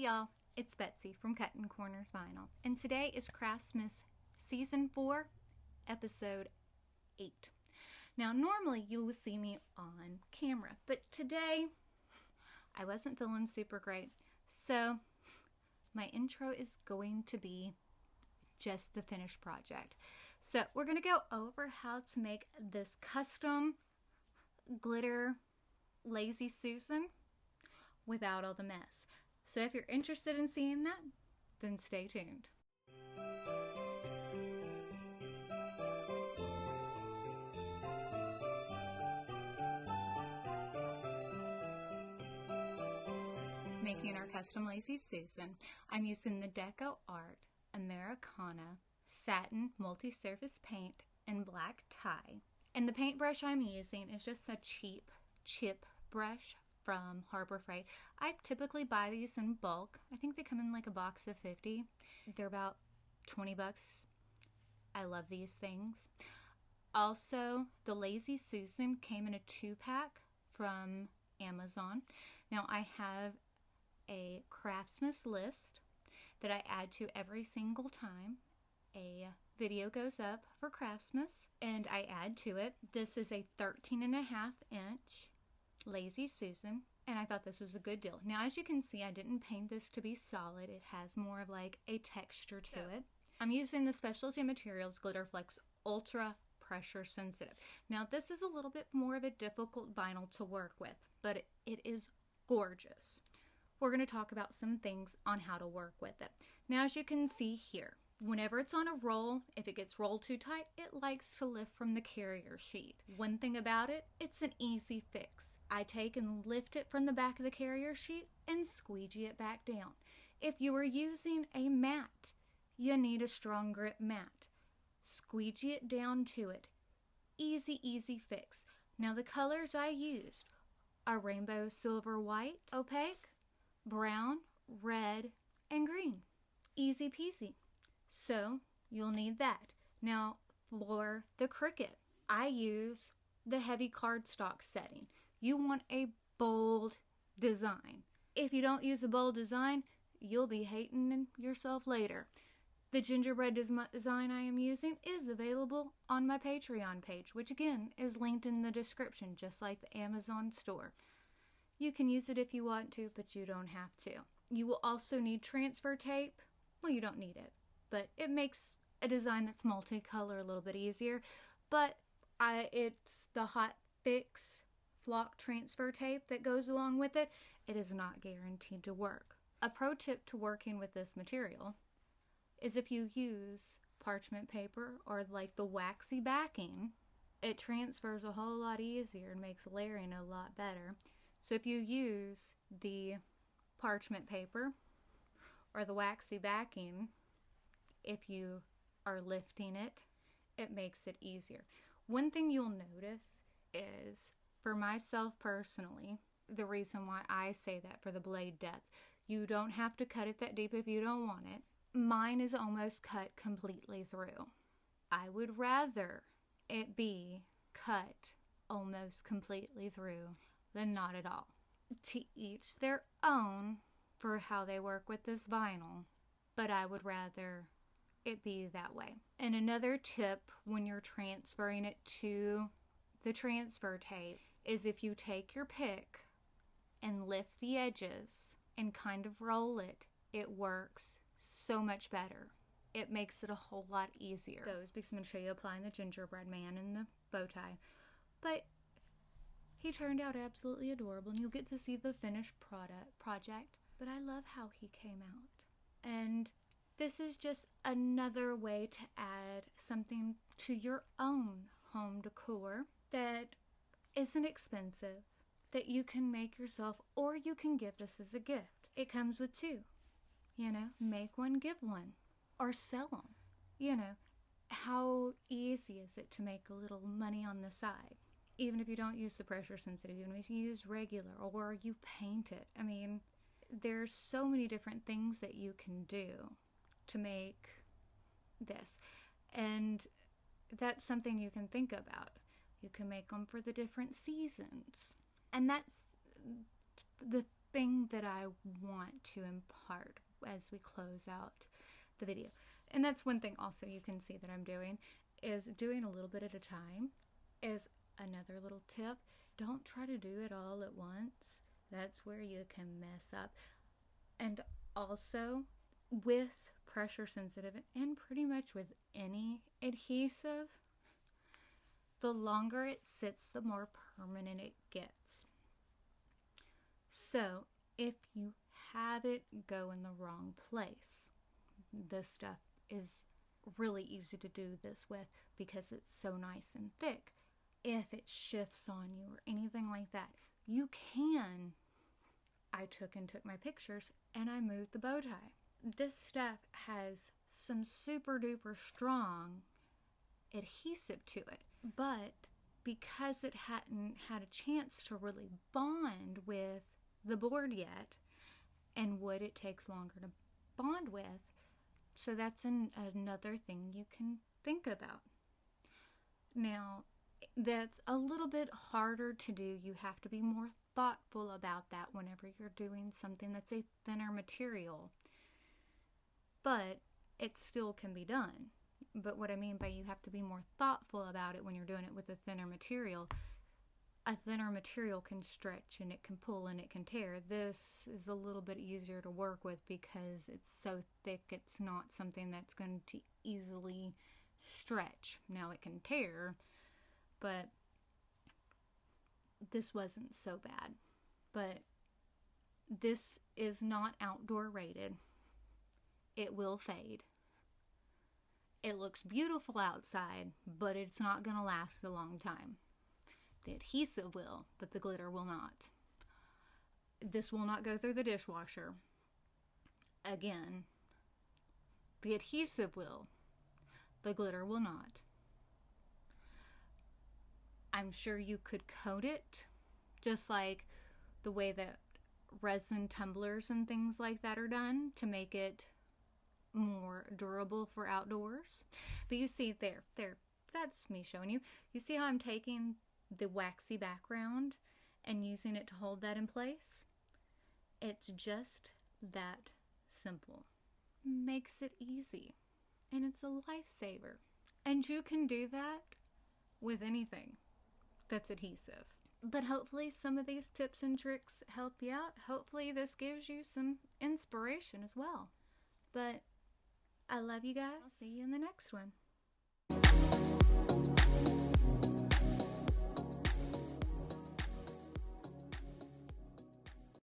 y'all, it's Betsy from Cuttin Corners Vinyl, and today is Craftmas Season 4, Episode 8. Now, normally you will see me on camera, but today I wasn't feeling super great, so my intro is going to be just the finished project. So we're going to go over how to make this custom glitter Lazy Susan without all the mess. So if you're interested in seeing that, then stay tuned. Making our custom Lazy Susan, I'm using the Deco Art Americana Satin Multi-Surface Paint in black tie. And the paintbrush I'm using is just a cheap chip brush from Harbor Freight. I typically buy these in bulk. I think they come in like a box of 50. They're about 20 bucks. I love these things. Also, the Lazy Susan came in a 2-pack from Amazon. Now I have a Craftmas list that I add to every single time a video goes up for Craftmas, and I add to it. This is a 13.5-inch Lazy Susan, and I thought this was a good deal. Now, as you can see, I didn't paint this to be solid. It has more of like a texture to it. I'm using the Specialty Materials Glitter Flex Ultra Pressure Sensitive. Now, this is a little bit more of a difficult vinyl to work with, but it is gorgeous. We're going to talk about some things on how to work with it. Now, as you can see here, whenever it's on a roll, if it gets rolled too tight, it likes to lift from the carrier sheet. One thing about it, it's an easy fix. I take and lift it from the back of the carrier sheet and squeegee it back down. If you are using a mat, you need a strong grip mat. Squeegee it down to it. Easy, easy fix. Now the colors I used are rainbow, silver, white, opaque, brown, red, and green. Easy peasy. So you'll need that. Now for the Cricut, I use the heavy cardstock setting. You want a bold design. If you don't use a bold design, you'll be hating yourself later. The gingerbread design I am using is available on my Patreon page, which again is linked in the description, just like the Amazon store. You can use it if you want to, but you don't have to. You will also need transfer tape. Well, you don't need it, but it makes a design that's multicolor a little bit easier. But it's the Hot Fix flock transfer tape that goes along with it. It is not guaranteed to work. A pro tip to working with this material is if you use parchment paper or like the waxy backing, it transfers a whole lot easier and makes layering a lot better. So if you use the parchment paper or the waxy backing, if you are lifting it, it makes it easier. One thing you'll notice is, for myself personally, the reason why I say that for the blade depth, you don't have to cut it that deep if you don't want it. Mine is almost cut completely through. I would rather it be cut almost completely through than not at all. To each their own for how they work with this vinyl, but I would rather it be that way. And another tip when you're transferring it to the transfer tape is if you take your pick and lift the edges and kind of roll it, it works so much better. It makes it a whole lot easier. Because I'm going to show you applying the gingerbread man in the bow tie. But he turned out absolutely adorable, and you'll get to see the finished project. But I love how he came out. And this is just another way to add something to your own home decor that isn't expensive, that you can make yourself, or you can give this as a gift. It comes with 2. You know, make one, give one, or sell them. You know, how easy is it to make a little money on the side? Even if you don't use the pressure sensitive, even if you use regular, or you paint it. I mean, there's so many different things that you can do to make this. And that's something you can think about. You can make them for the different seasons. And that's the thing that I want to impart as we close out the video. And that's one thing also you can see that I'm doing, is doing a little bit at a time. Is another little tip. Don't try to do it all at once. That's where you can mess up. And also with pressure sensitive and pretty much with any adhesive, the longer it sits, the more permanent it gets. So if you have it go in the wrong place, this stuff is really easy to do this with because it's so nice and thick. If it shifts on you or anything like that, you can. I took my pictures and I moved the bow tie. This stuff has some super duper strong adhesive to it, but because it hadn't had a chance to really bond with the board yet, and wood it takes longer to bond with, so that's another thing you can think about. Now, that's a little bit harder to do. You have to be more thoughtful about that whenever you're doing something that's a thinner material, but it still can be done. But what I mean by you have to be more thoughtful about it when you're doing it with a thinner material can stretch and it can pull and it can tear. This is a little bit easier to work with because it's so thick. It's not something that's going to easily stretch. Now it can tear, but this wasn't so bad. But this is not outdoor rated. It will fade. It looks beautiful outside, but it's not going to last a long time. The adhesive will, but the glitter will not. This will not go through the dishwasher. Again, the adhesive will, the glitter will not. I'm sure you could coat it, just like the way that resin tumblers and things like that are done to make it more durable for outdoors. But you see there, that's me showing you. You see how I'm taking the waxy background and using it to hold that in place? It's just that simple. Makes it easy. And it's a lifesaver. And you can do that with anything that's adhesive. But hopefully some of these tips and tricks help you out. Hopefully this gives you some inspiration as well. But I love you guys. I'll see you in the next one.